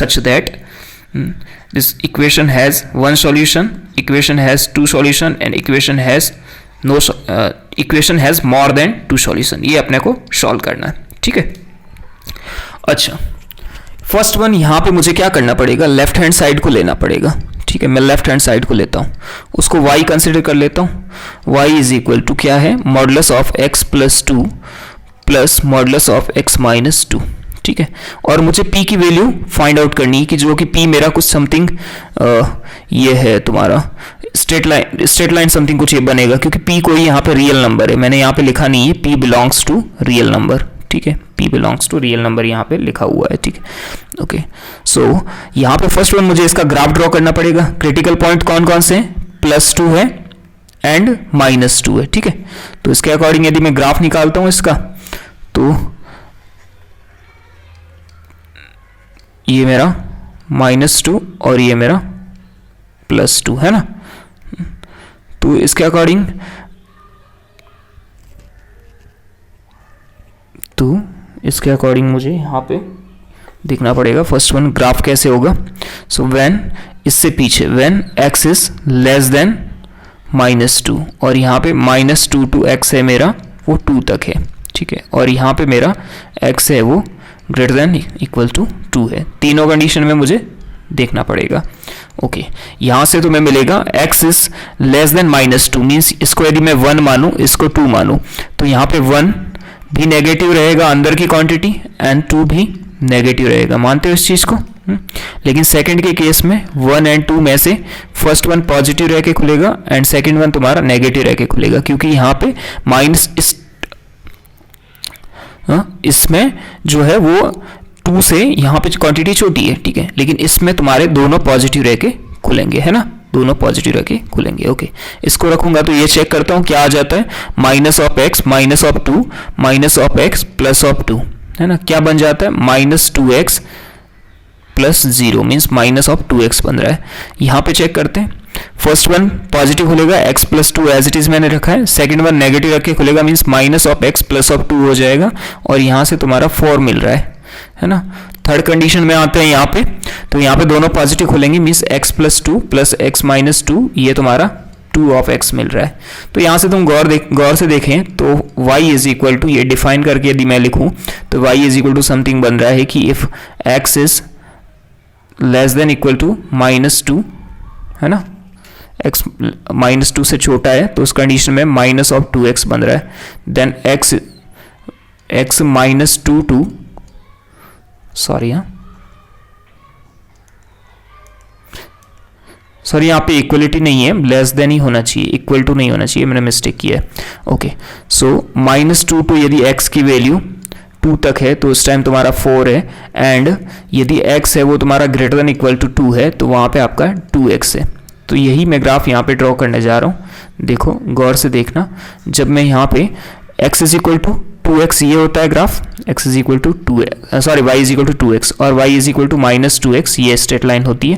such that this equation has one solution, equation has two solution and equation has equation has more than two solution. ये अपने को solve करना है, ठीक है. अच्छा, फर्स्ट वन यहाँ पे मुझे क्या करना पड़ेगा, लेफ्ट हैंड साइड को लेना पड़ेगा, ठीक है. मैं लेफ्ट हैंड साइड को लेता हूँ, उसको y कंसिडर कर लेता हूँ. y इज इक्वल टू क्या है, modulus of x plus 2 plus modulus of x minus 2, ठीक है. और मुझे p की वैल्यू फाइंड आउट करनी है कि जो कि p मेरा कुछ समथिंग ये है तुम्हारा स्ट्रेट लाइन समथिंग कुछ ये बनेगा, क्योंकि p कोई यहाँ पे रियल नंबर है. मैंने यहाँ पे लिखा नहीं है p belongs to real number, ठीक है. p belongs to real number यहाँ पे लिखा हुआ है, ठीक है. ओके, सो यहाँ पे फर्स्ट वन मुझे इसका ग्राफ ड्रॉ करना पड़ेगा. क्रिटिकल पॉइंट कौन कौन से हैं, +2 है एंड -2 है, ठीक है. तो इसके अकॉर्डिंग यदि मैं ग्राफ निकालता हूँ इसका, तो ये मेरा -2 और ये मेरा +2 है ना. तो इसके अकॉर्डिंग मुझे यहाँ पे देखना पड़ेगा फर्स्ट वन ग्राफ कैसे होगा. सो व्हेन इससे पीछे when x is less then -2 और यहाँ पे -2 टू x है मेरा वो 2 तक है, ठीक है. और यहाँ पे मेरा x है वो ग्रेटर देन इक्वल टू 2 है. तीनों कंडीशन में मुझे देखना पड़ेगा. ओके, यहाँ से तुम्हें मिलेगा x is less then -2 means इसको यदि मैं 1 मानूँ, इसको 2 मानूँ, तो यहाँ पे 1 भी नेगेटिव रहेगा अंदर की क्वांटिटी एंड 2 भी नेगेटिव रहेगा. मानते हो इस चीज़ को? लेकिन सेकंड के केस में 1 एंड 2 में से फर्स्ट वन पॉजिटिव रह के खुलेगा एंड सेकंड वन तुम्हारा नेगेटिव रह के खुलेगा, क्योंकि यहाँ पे माइनस इसमें जो है वो 2 से यहाँ पे क्वांटिटी छोटी है, ठीक है. लेकिन इसमें तुम्हारे दोनों पॉजिटिव रह के खुलेंगे, है ना, दोनों पॉजिटिव रह के खुलेंगे. ओके, इसको रखूंगा तो ये चेक करता हूँ क्या आ जाता है, -(x) -(2) -(x) +(2) है ना. क्या बन जाता है, -2x + 0 मीन्स -(2x) बन रहा है. यहाँ पे चेक करते हैं. फर्स्ट वन पॉजिटिव खुलेगा x + 2 एज इट इज मैंने रखा है. सेकंड वन नेगेटिव रख के खुलेगा मीन्स -(x) +(2) हो जाएगा और यहाँ से तुम्हारा 4 मिल रहा है ना. थर्ड कंडीशन में आते हैं यहाँ पे, तो यहाँ पे दोनों पॉजिटिव खुलेंगे मीन्स x + 2 + x - 2 ये तुम्हारा 2 मिल रहा है. तो यहाँ से तुम गौर से देखें तो y इज इक्वल टू, ये डिफाइन करके यदि मैं लिखूँ तो y is equal to something बन रहा है कि if x is less than equal to -2 है ना, x -2 से छोटा है तो उस कंडीशन में -(2x) बन रहा है. देन x -2 टू सॉरी यहाँ पे इक्वलिटी नहीं है, लेस देन ही होना चाहिए, इक्वल टू नहीं होना चाहिए, मैंने मिस्टेक किया है. ओके, सो -2 टू यदि x की वैल्यू 2 तक है तो उस टाइम तुम्हारा 4 है एंड यदि x है वो तुम्हारा ग्रेटर देन इक्वल टू 2 है तो वहाँ पे आपका 2x है. तो यही मैं ग्राफ यहाँ पे ड्रॉ करने जा रहा हूँ. देखो गौर से देखना, जब मैं यहाँ पे x is equal to 2x ये होता है graph, x is equal to 2x sorry y is equal to 2x और y is equal to -2x ये स्ट्रेट लाइन होती है.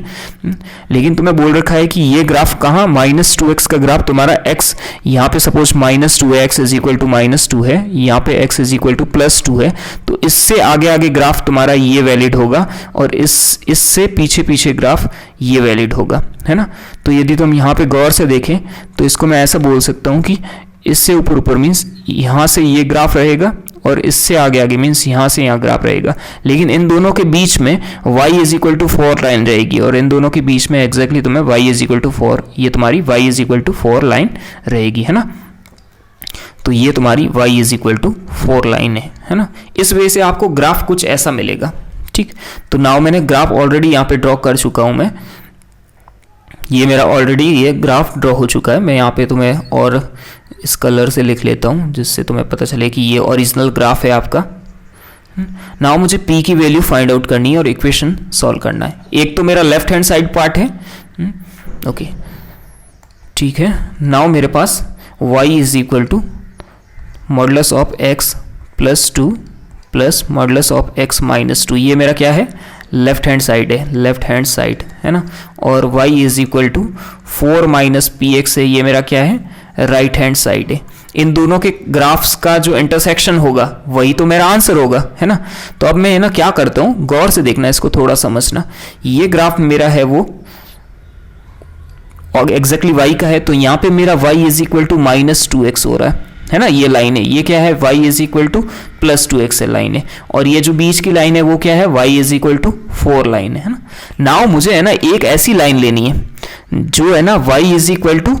लेकिन तुम्हें बोल रखा है कि ये ग्राफ कहाँ, -2x का ग्राफ तुम्हारा x यहाँ पे सपोज -2 है, x इज इक्वल टू -2 है, यहाँ पे x इज इक्वल टू +2 है, तो इससे आगे ग्राफ तुम्हारा ये वैलिड होगा और इससे पीछे ग्राफ ये वैलिड होगा, है ना. तो यदि तुम यहाँ पे गौर से देखें तो इसको मैं ऐसा बोल सकता हूँ कि इससे ऊपर मीन्स यहाँ से ये ग्राफ रहेगा और इससे आगे मीन्स यहाँ से यहाँ ग्राफ रहेगा. लेकिन इन दोनों के बीच में y is equal to 4 line रहेगी और इन दोनों के बीच में एग्जैक्टली तुम्हें y इज इक्वल टू 4 ये तुम्हारी y is equal to 4 line रहेगी, है ना. तो ये तुम्हारी y is equal to 4 line है ना. इस वजह से आपको ग्राफ कुछ ऐसा मिलेगा, ठीक. तो नाउ मैंने ग्राफ ऑलरेडी यहाँ पे ड्रॉ कर चुका हूँ मैं, ये मेरा ऑलरेडी ये ग्राफ ड्रॉ हो चुका है. मैं यहाँ पे तुम्हें और इस कलर से लिख लेता हूँ जिससे तुम्हें पता चले कि ये ओरिजिनल ग्राफ है आपका. नाउ मुझे p की वैल्यू फाइंड आउट करनी है और इक्वेशन सॉल्व करना है. एक तो मेरा लेफ्ट हैंड साइड पार्ट है, ओके ठीक है. नाउ मेरे पास y is equal to modulus of x + 2 plus modulus of x - 2 ये मेरा क्या है, लेफ्ट हैंड साइड है ना. और y is equal to 4 - px है, ये मेरा क्या है, राइट हैंड साइड है. इन दोनों के ग्राफ्स का जो इंटरसेक्शन होगा वही तो मेरा आंसर होगा, है ना। तो अब मैं ना क्या करता हूँ, गौर से देखना, इसको थोड़ा समझना। ये ग्राफ मेरा है वो और एग्जैक्टली y का है, तो यहाँ पे मेरा y is equal to -2x हो रहा है ना। ये लाइन है, ये क्या है, y is equal to +2x line है, और ये जो बीच की लाइन है वो क्या है, y is equal to 4 line है ना। नाउ मुझे है ना एक ऐसी लाइन लेनी है जो है ना y is equal to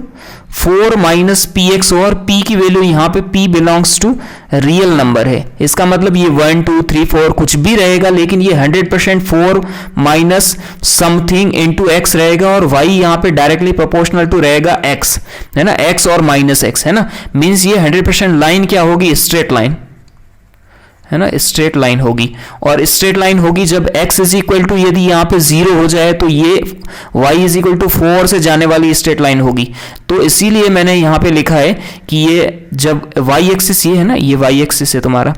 4 minus P X, और p की वैल्यू यहाँ पे p belongs to real number है। इसका मतलब ये 1 2 3 4 कुछ भी रहेगा, लेकिन ये 100% 4 माइनस समथिंग इंटू एक्स रहेगा, और y यहाँ पे डायरेक्टली प्रोपोर्शनल टू रहेगा x, है ना, x और माइनस एक्स, है ना। मीन्स ये 100% लाइन क्या होगी, स्ट्रेट लाइन, है ना, स्ट्रेट लाइन होगी। और स्ट्रेट लाइन होगी जब x इज इक्वल टू, यदि यहाँ पे 0 हो जाए तो ये y इज इक्वल टू 4 से जाने वाली स्ट्रेट लाइन होगी। तो इसीलिए मैंने यहाँ पे लिखा है कि ये जब y एक्सिस ये है ना, ये y एक्सिस है तुम्हारा,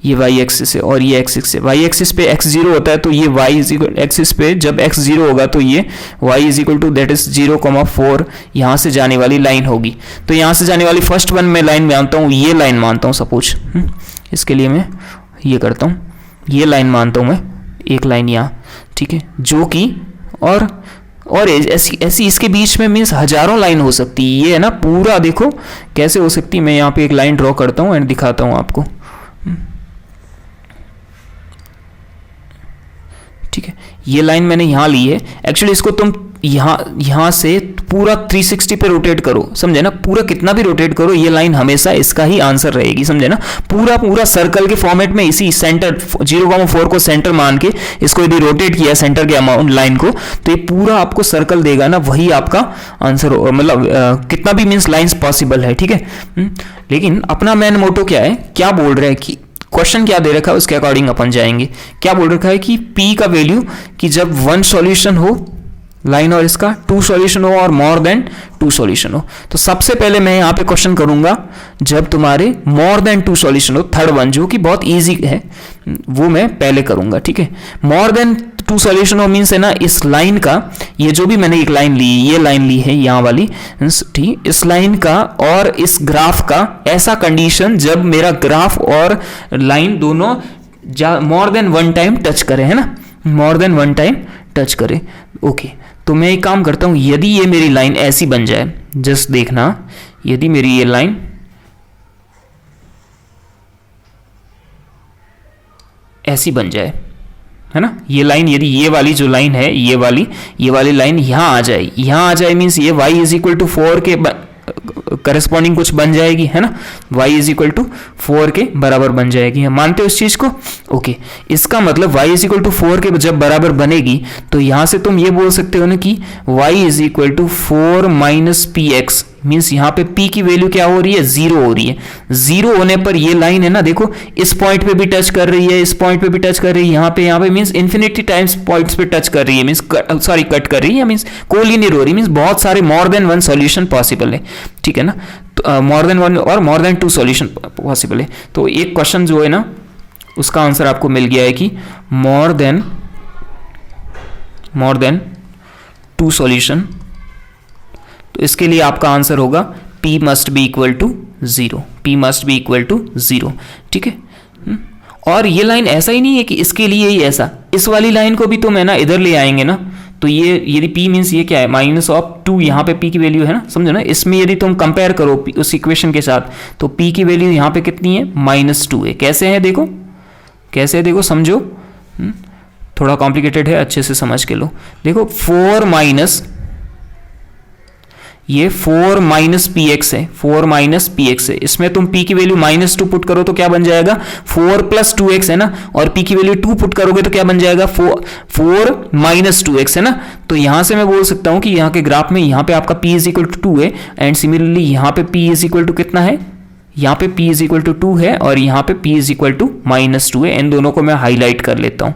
ये y एक्सिस है और ये x एक्सिस है। y एक्सिस पे x 0 होता है तो ये y इज इक्वल, एक्सिस पे जब x 0 होगा तो ये y is equal to that is 0,4 यहाँ से जाने वाली लाइन होगी। तो यहाँ से जाने वाली फर्स्ट वन मैं लाइन मानता हूँ, ये लाइन मानता हूँ सपोज, इसके लिए मैं ये करता हूँ, ये लाइन मानता हूँ मैं, एक लाइन यहाँ, ठीक है, जो कि और ऐसी इसके बीच में मीन्स हजारों लाइन हो सकती है। ये है ना पूरा देखो कैसे हो सकती है। मैं यहाँ पे एक लाइन ड्रॉ करता हूँ एंड दिखाता हूँ आपको, ठीक है। ये लाइन मैंने यहाँ ली है, एक्चुअली इसको तुम यहाँ से पूरा 360 पे रोटेट करो, समझे ना, पूरा कितना भी रोटेट करो ये लाइन हमेशा इसका ही आंसर रहेगी, समझे ना। पूरा सर्कल के फॉर्मेट में इसी सेंटर 0,4 को सेंटर मान के इसको यदि रोटेट किया सेंटर के अमाउंट लाइन को, तो ये पूरा आपको सर्कल देगा ना, वही आपका आंसर हो, मतलब कितना भी मीन्स लाइन्स पॉसिबल है, ठीक है। लेकिन अपना मेन मोटो क्या है, क्या बोल रहा है कि क्वेश्चन क्या दे रखा है उसके अकॉर्डिंग अपन जाएंगे। क्या बोल रखा है कि p का वैल्यू कि जब 1 सॉल्यूशन हो लाइन और इसका 2 सॉल्यूशन हो और मोर देन 2 सॉल्यूशन हो। तो सबसे पहले मैं यहाँ पे क्वेश्चन करूंगा जब तुम्हारे मोर देन 2 सॉल्यूशन हो, थर्ड वन जो कि बहुत इजी है वो मैं पहले करूंगा, ठीक है। मोर देन 2 सॉल्यूशन हो मीन्स है ना, इस लाइन का, ये जो भी मैंने एक लाइन ली, ये लाइन ली है यहाँ वाली, ठीक, इस लाइन का और इस ग्राफ का ऐसा कंडीशन जब मेरा ग्राफ और लाइन दोनों मोर देन 1 टाइम टच करे, है ना, मोर देन 1 टाइम टच करे। ओके, तो मैं एक काम करता हूं, यदि ये मेरी लाइन ऐसी बन जाए, जस्ट देखना, यदि मेरी ये लाइन ऐसी बन जाए, है ना, ये लाइन, यदि ये वाली जो लाइन है, ये वाली लाइन यहां आ जाए मीन्स ये y इज इक्वल टू 4 के करस्पॉन्डिंग कुछ बन जाएगी, है ना, y इज इक्वल टू 4 के बराबर बन जाएगी। मानते हो इस चीज को? ओके, इसका मतलब y इज इक्वल टू 4 के जब बराबर बनेगी तो यहां से तुम ये बोल सकते हो ना कि y is equal to 4 minus P X, means यहाँ पे p की वैल्यू क्या हो रही है, 0 हो रही है। 0 होने पर ये लाइन है ना, देखो इस पॉइंट पे भी टच कर रही है, इस पॉइंट पे भी टच कर रही है, यहाँ पे मीन्स इन्फिनिटी टाइम्स पॉइंट्स पे टच कर रही है, मीन्स सॉरी कट कर रही है, मीन्स कोलिनियर हो रही है, मीन्स बहुत सारे मोर देन 1 सॉल्यूशन पॉसिबल है, ठीक है ना। तो मोर देन 1 और मोर देन 2 सॉल्यूशन पॉसिबल है। तो एक क्वेश्चन जो है ना उसका आंसर आपको मिल गया है कि मोर देन 2 सॉल्यूशन। तो इसके लिए आपका आंसर होगा p must be equal to 0, p must be equal to 0, ठीक है। और ये लाइन ऐसा ही नहीं है कि इसके लिए ही ऐसा, इस वाली लाइन को भी तुम है ना इधर ले आएंगे ना, तो ये यदि p मीन्स ये क्या है, -2, यहाँ पे p की वैल्यू है ना, समझो ना, इसमें यदि तुम कंपेयर करो उस इक्वेशन के साथ तो p की वैल्यू यहाँ पे कितनी है, -2 है। कैसे है देखो, कैसे है देखो, समझो, थोड़ा कॉम्प्लिकेटेड है, अच्छे से समझ के लो। देखो 4 माइनस ये 4 माइनस पी एक्स है, 4 माइनस पी एक्स है, इसमें तुम p की वैल्यू -2 पुट करो तो क्या बन जाएगा, 4 प्लस 2x है ना, और p की वैल्यू 2 पुट करोगे तो क्या बन जाएगा, 4 माइनस 2x है ना। तो यहां से मैं बोल सकता हूं कि यहाँ के ग्राफ में यहाँ पे आपका p इज इक्वल टू 2 है, एंड सिमिलरली यहाँ पे p इज इक्वल टू कितना है, यहाँ पे p इज इक्वल टू 2 है, और यहाँ पे p इज इक्वल टू -2 है। इन दोनों को मैं हाईलाइट कर लेता हूँ,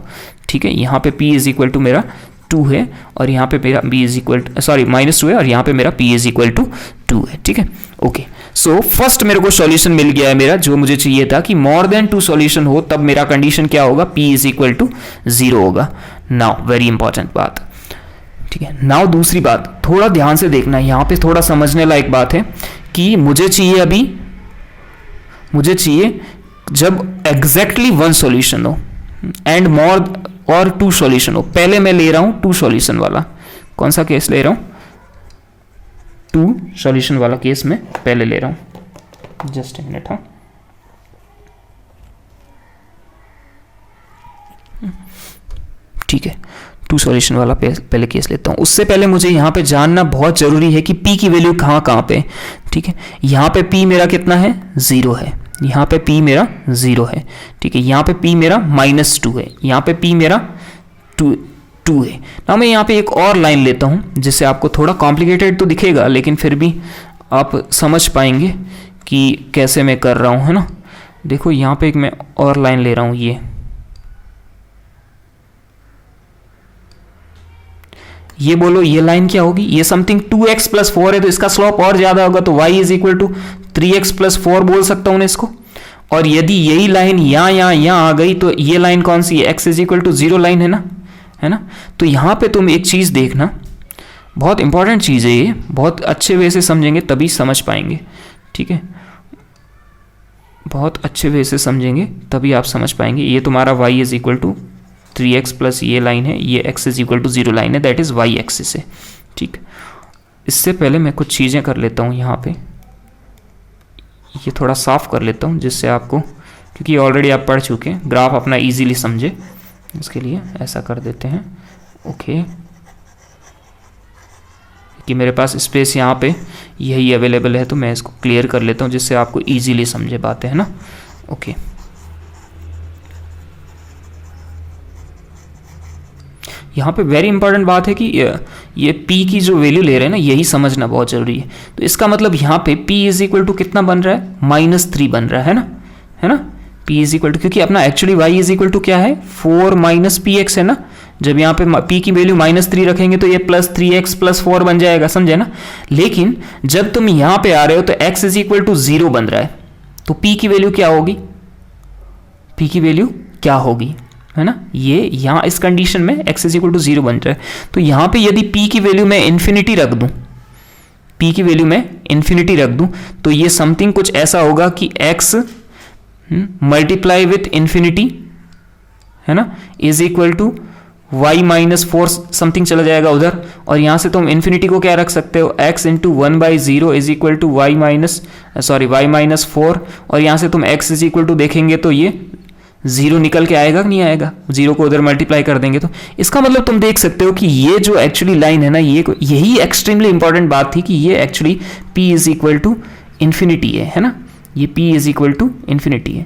ठीक है। यहाँ पे p इज इक्वल टू मेरा 2 है और यहाँ पे मेरा b इज इक्वल टू -2 है, और यहाँ पे मेरा p इज इक्वल टू 2 है, ठीक है। ओके, सो फर्स्ट मेरे को सॉल्यूशन मिल गया है मेरा, जो मुझे चाहिए था कि मोर देन 2 सॉल्यूशन हो तब मेरा कंडीशन क्या होगा, p इज इक्वल टू 0 होगा। नाउ वेरी इंपॉर्टेंट बात, ठीक है। नाउ दूसरी बात, थोड़ा ध्यान से देखना, यहाँ पे थोड़ा समझने लायक बात है कि मुझे चाहिए अभी मुझे चाहिए जब एग्जैक्टली वन सॉल्यूशन हो एंड मोर और टू सॉल्यूशन हो। पहले मैं ले रहा हूं टू सॉल्यूशन वाला। कौन सा केस ले रहा हूं? टू सॉल्यूशन वाला केस में पहले ले रहा हूं। Just a minute. हाँ, ठीक है, टू सॉल्यूशन वाला पहले केस लेता हूं। उससे पहले मुझे यहां पे जानना बहुत जरूरी है कि p की वैल्यू कहां पे। ठीक है, यहां पे p मेरा कितना है? 0 है। यहां पे p मेरा 0 है। ठीक है, यहां पे p मेरा -2 है। यहां पे p मेरा 2 है ना। मैं यहां पे एक और लाइन लेता हूं जिससे आपको थोड़ा कॉम्प्लिकेटेड तो दिखेगा लेकिन फिर भी आप समझ पाएंगे कि कैसे मैं कर रहा हूं, है ना। देखो यहां पे एक मैं और लाइन ले रहा हूं। ये बोलो ये लाइन क्या होगी? ये समथिंग 2x + 4 है तो इसका स्लोप और ज्यादा होगा, तो y = 3x + 4 बोल सकता हूं इसको। और यदि यही लाइन यहां आ गई तो ये लाइन कौन सी है? x = 0 लाइन है ना। तो यहां पे तुम एक चीज देखना, बहुत इंपॉर्टेंट चीज है ये, बहुत अच्छे वे से समझेंगे तभी समझ पाएंगे। ठीक है, बहुत अच्छे वे से समझेंगे तभी आप समझ पाएंगे। ये तुम्हारा y = 3x प्लस ये लाइन है, ये x = 0 लाइन है, दैट इज y एक्सिस है। ठीक, इससे पहले मैं कुछ चीज़ें कर लेता हूँ यहाँ पे, ये थोड़ा साफ कर लेता हूँ जिससे आपको, क्योंकि ऑलरेडी आप पढ़ चुके हैं, ग्राफ अपना इजीली समझे, इसके लिए ऐसा कर देते हैं। ओके, कि मेरे पास स्पेस यहाँ पे यही अवेलेबल है तो मैं इसको क्लियर कर लेता हूँ जिससे आपको इजीली समझे बातें, है ना। ओके, यहाँ पे वेरी इंपॉर्टेंट बात है कि ये p की जो वैल्यू ले रहे हैं ना, यही समझना बहुत जरूरी है। तो इसका मतलब यहाँ पे p = कितना बन रहा है? -3 बन रहा है ना। p = क्योंकि अपना एक्चुअली y = क्या है? 4 - px है ना। जब यहाँ पे p की वैल्यू -3 रखेंगे तो ये +3x + 4 बन जाएगा, समझे ना। लेकिन जब तुम यहाँ पे आ रहे हो तो x = 0 बन रहा है, तो p की वैल्यू क्या होगी? p की वैल्यू क्या होगी, है ना। ये यहाँ इस कंडीशन में x = 0 बन रहा है, तो यहाँ पे यदि p की वैल्यू मैं इन्फिनिटी रख दूं, p की वैल्यू मैं इन्फिनिटी रख दूं, तो ये समथिंग कुछ ऐसा होगा कि x मल्टीप्लाई विथ इन्फिनिटी, है ना, = y - 4 समथिंग चला जाएगा उधर। और यहाँ से तुम इन्फिनिटी को क्या रख सकते हो? x × 1/0 = y - 4, और यहाँ से तुम x = देखेंगे तो ये 0 निकल के आएगा कि नहीं आएगा? 0 को उधर मल्टीप्लाई कर देंगे तो इसका मतलब तुम देख सकते हो कि ये जो एक्चुअली लाइन है ना, यही एक्सट्रीमली इंपॉर्टेंट बात थी कि ये एक्चुअली p = इन्फिनिटी है ना। ये p = इन्फिनिटी है।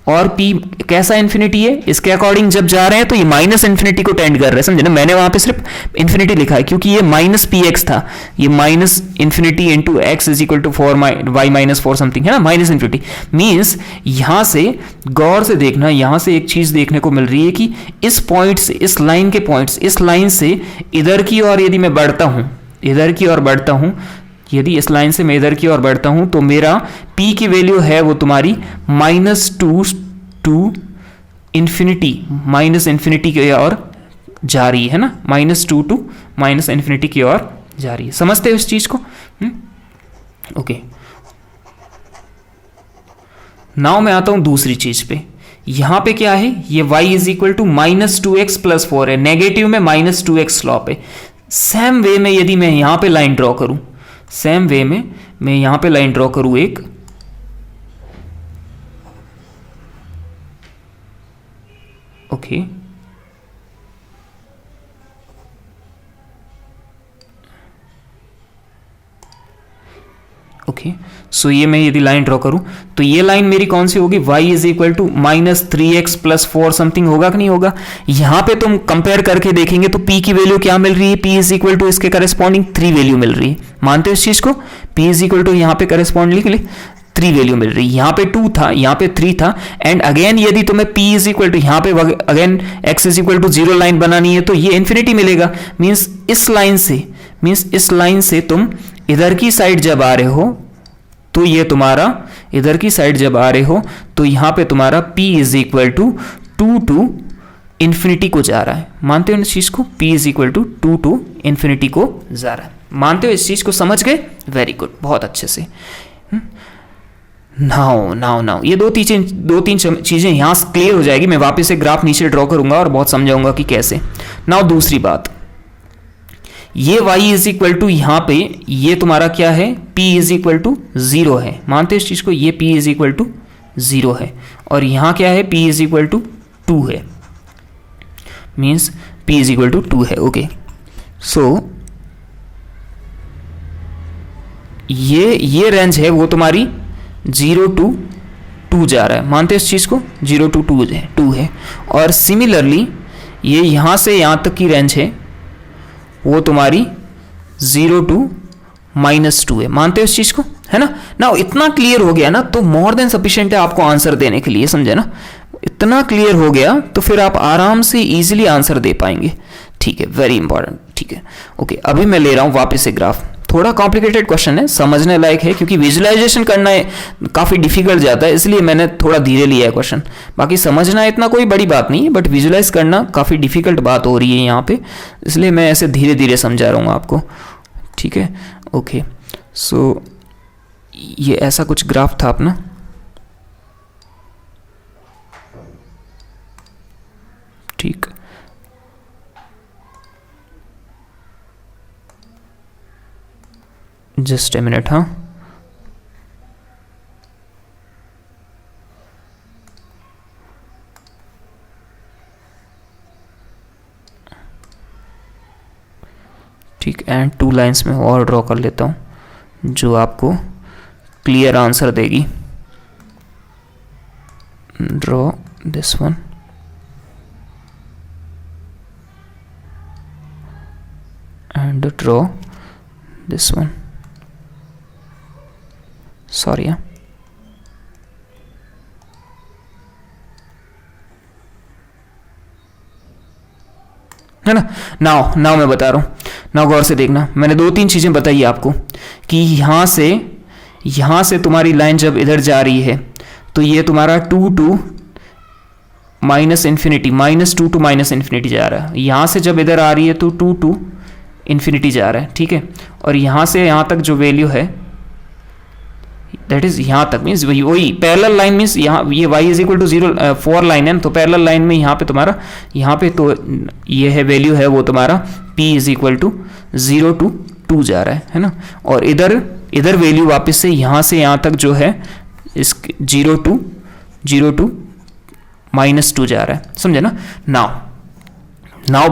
और p कैसा इन्फिनिटी है? इसके अकॉर्डिंग जब जा रहे हैं तो ये -इन्फिनिटी को टेंड कर रहे हैं, समझे ना। मैंने वहां पे सिर्फ इन्फिनिटी लिखा है क्योंकि ये -px था, ये -इन्फिनिटी × x = 4 y - 4 समथिंग, है ना। -इन्फिनिटी मीन्स यहां से गौर से देखना, यहां से एक चीज देखने को मिल रही है कि इस पॉइंट से, इस लाइन के पॉइंट्स, इस लाइन से इधर की ओर यदि मैं बढ़ता हूं, यदि इस लाइन से मैं इधर की ओर बढ़ता हूं तो मेरा p की वैल्यू है वो तुम्हारी -2 to इन्फिनिटी की ओर जा रही है ना। -2 to इन्फिनिटी की ओर जा रही है। समझते हो इस चीज को? ओके, नाउ मैं आता हूं दूसरी चीज पे। यहां पे क्या है? ये y = -2x + 4 है, नेगेटिव में -2x स्लॉप है। सेम वे में यदि मैं यहां पे लाइन ड्रॉ करूं, एक, ओके, सो ये मैं यदि लाइन ड्रॉ करूं तो ये लाइन मेरी कौन सी होगी? y = -3x + 4 समथिंग होगा कि नहीं होगा? यहां पे तुम कंपेयर करके देखेंगे तो p की वैल्यू क्या मिल रही है? p = इसके करस्पॉन्डिंग 3 वैल्यू मिल रही है। मानते हो इस चीज को? p = यहां पे करस्पॉन्डिंगली 3 वैल्यू मिल रही है। यहाँ पे 2 था, यहाँ पे 3 था, एंड अगेन यदि तुम्हें p = यहाँ पे अगेन x = 0 लाइन बनानी है तो ये इन्फिनिटी मिलेगा। मीन्स इस लाइन से तुम इधर की साइड जब आ रहे हो तो ये तुम्हारा इधर की साइड जब आ रहे हो तो यहाँ पे तुम्हारा p = 2 to इन्फिनिटी को जा रहा है। मानते हो इस चीज को? p = 2 to इन्फिनिटी को जा रहा है। मानते हो इस चीज को? समझ गए? वेरी गुड, बहुत अच्छे से। नाउ ये दो तीन चीज़ें यहाँ क्लियर हो जाएगी। मैं वापस से ग्राफ नीचे ड्रॉ करूंगा और बहुत समझाऊंगा कि कैसे। नाउ दूसरी बात, ये y इज इक्वल टू यहाँ पे ये तुम्हारा क्या है, p इज इक्वल टू 0 है। मानते इस चीज़ को, ये p इज इक्वल टू 0 है और यहाँ क्या है, p इज इक्वल टू 2 है, means p is equal to 2 है। ओके, सो ये रेंज है वो तुम्हारी 0 to 2 जा रहा है। मानते इस चीज़ को, 0 to 2 है। और सिमिलरली ये यहाँ से यहाँ तक की रेंज है वो तुम्हारी 0 to -2 है। मानते हो इस चीज़ को, है ना। ना इतना क्लियर हो गया ना तो मोर देन सफिशिएंट है आपको आंसर देने के लिए, समझे ना। इतना क्लियर हो गया तो फिर आप आराम से इजीली आंसर दे पाएंगे। ठीक है, वेरी इंपॉर्टेंट। ठीक है, ओके, अभी मैं ले रहा हूँ वापस से ग्राफ। थोड़ा कॉम्प्लिकेटेड क्वेश्चन है, समझने लायक है, क्योंकि विजुअलाइजेशन करना काफ़ी डिफिकल्ट जाता है, इसलिए मैंने थोड़ा धीरे लिया है क्वेश्चन। बाकी समझना इतना कोई बड़ी बात नहीं है, बट विजुअलाइज करना काफ़ी डिफिकल्ट बात हो रही है यहाँ पे, इसलिए मैं ऐसे धीरे धीरे समझा रहा हूँ आपको। ठीक है, ओके, सो ये ऐसा कुछ ग्राफ था अपना। ठीक, जस्ट ए मिनट। हाँ, ठीक, एंड 2 लाइंस में और ड्रॉ कर लेता हूँ जो आपको क्लियर आंसर देगी। Draw this one and draw this one. Sorry, है ना। नाउ मैं बता रहा हूं, नाउ गौर से देखना। मैंने 2-3 चीजें बताई आपको कि यहां से तुम्हारी लाइन जब इधर जा रही है तो ये तुम्हारा 2 to -∞, -2 to -∞ जा रहा है। यहां से जब इधर आ रही है तो 2 to ∞ जा रहा है। ठीक है, और यहां से यहां तक जो वैल्यू है दैट इज यहाँ तक, मीन्स वही पैरेलल लाइन, मीन्स यहाँ ये y is equal to 0 4 line है, तो पैरेलल लाइन में यहाँ पे तुम्हारा यहाँ पे तो ये है वैल्यू है वो तुम्हारा p is equal to 0 to 2 जा रहा है ना। और इधर वैल्यू वापस से यहाँ तक जो है इस 0 to -2 जा रहा है, समझे ना। नाउ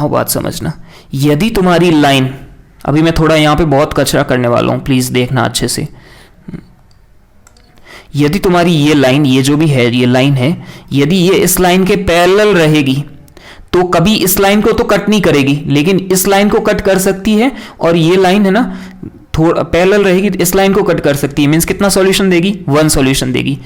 बात समझना, यदि तुम्हारी लाइन, अभी मैं थोड़ा यहाँ पे बहुत कचरा करने वाला हूँ, प्लीज देखना अच्छे से। यदि तुम्हारी ये लाइन, ये जो भी है ये लाइन है, यदि ये इस लाइन के पैरेलल रहेगी तो कभी इस लाइन को तो कट नहीं करेगी, लेकिन इस लाइन को कट कर सकती है। और ये लाइन है ना थोड़ा पैरेलल रहेगी तो इस लाइन को कट कर सकती है, मीन्स कितना सॉल्यूशन देगी, 1 सॉल्यूशन देगी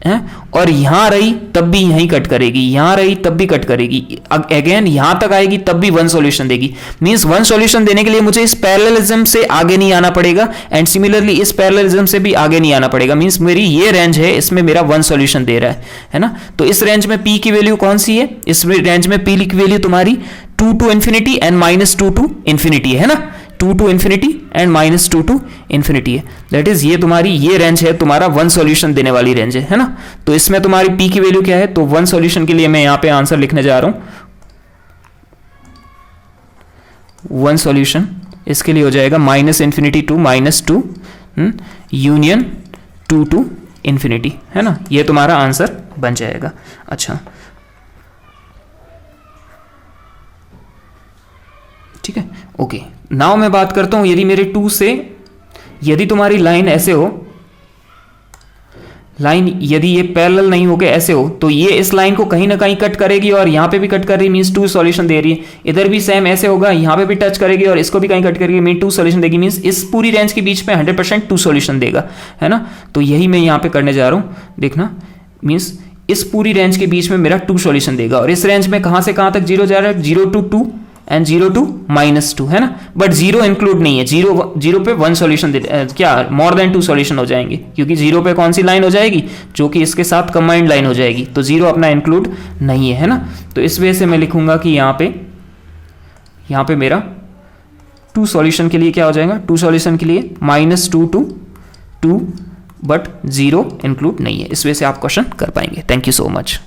है। और यहां रही तब भी यहीं कट करेगी, यहां रही तब भी कट करेगी, अगेन यहां तक आएगी तब भी 1 सॉल्यूशन देगी। मींस 1 सॉल्यूशन देने के लिए मुझे इस पैरेललिज्म से आगे नहीं आना पड़ेगा, एंड सिमिलरली इस पैरेललिज्म से भी आगे नहीं आना पड़ेगा। मींस मेरी ये रेंज है, इसमें मेरा 1 सॉल्यूशन दे रहा है ना। तो इस रेंज में p की वैल्यू कौन सी है, इस रेंज में p की वैल्यू तुम्हारी 2 to ∞ एंड -2 to ∞ है ना। 2 to ∞ एंड -2 to ∞ है। दैट इज ये तुम्हारी ये रेंज है, तुम्हारा 1 सॉल्यूशन देने वाली रेंज है ना। तो इसमें तुम्हारी p की वैल्यू क्या है, तो 1 सॉल्यूशन के लिए मैं यहां पे आंसर लिखने जा रहा हूं। 1 सॉल्यूशन इसके लिए हो जाएगा -∞ to -2 यूनियन 2 to ∞, है ना। ये तुम्हारा आंसर बन जाएगा। अच्छा, ठीक है, ओके। नाउ मैं बात करता हूं, यदि मेरे 2 से, यदि तुम्हारी लाइन ऐसे हो, लाइन यदि ये पैरेलल नहीं हो गए ऐसे हो, तो ये इस लाइन को कहीं ना कहीं कट करेगी और यहां पे भी कट कर रही है, मींस 2 सॉल्यूशन दे रही है। इधर भी सेम ऐसे होगा, यहां पे भी टच करेगी और इसको भी कहीं कट करेगी, मीन 2 सॉल्यूशन देगी, मींस इस पूरी रेंज के बीच में 100% 2 सॉल्यूशन देगा, है ना। तो यही मैं यहां पे करने जा रहा हूं, देखना, मींस इस पूरी रेंज के बीच में मेरा 2 सॉल्यूशन देगा। और इस रेंज में कहां से कहां तक 0 जा रहा है, 0 to 2 एंड 0 to -2, है ना। बट 0 इंक्लूड नहीं है, 0 पे 1 सॉल्यूशन क्या मोर देन 2 सॉल्यूशन हो जाएंगे, क्योंकि 0 पे कौन सी लाइन हो जाएगी, जो कि इसके साथ कंबाइंड लाइन हो जाएगी, तो 0 अपना इंक्लूड नहीं है ना। तो इस वजह से मैं लिखूंगा कि यहाँ पे मेरा 2 सॉल्यूशन के लिए क्या हो जाएगा, 2 सॉल्यूशन के लिए -2 to 2 बट 0 इंक्लूड नहीं है। इस वजह से आप क्वेश्चन कर पाएंगे। Thank you so much.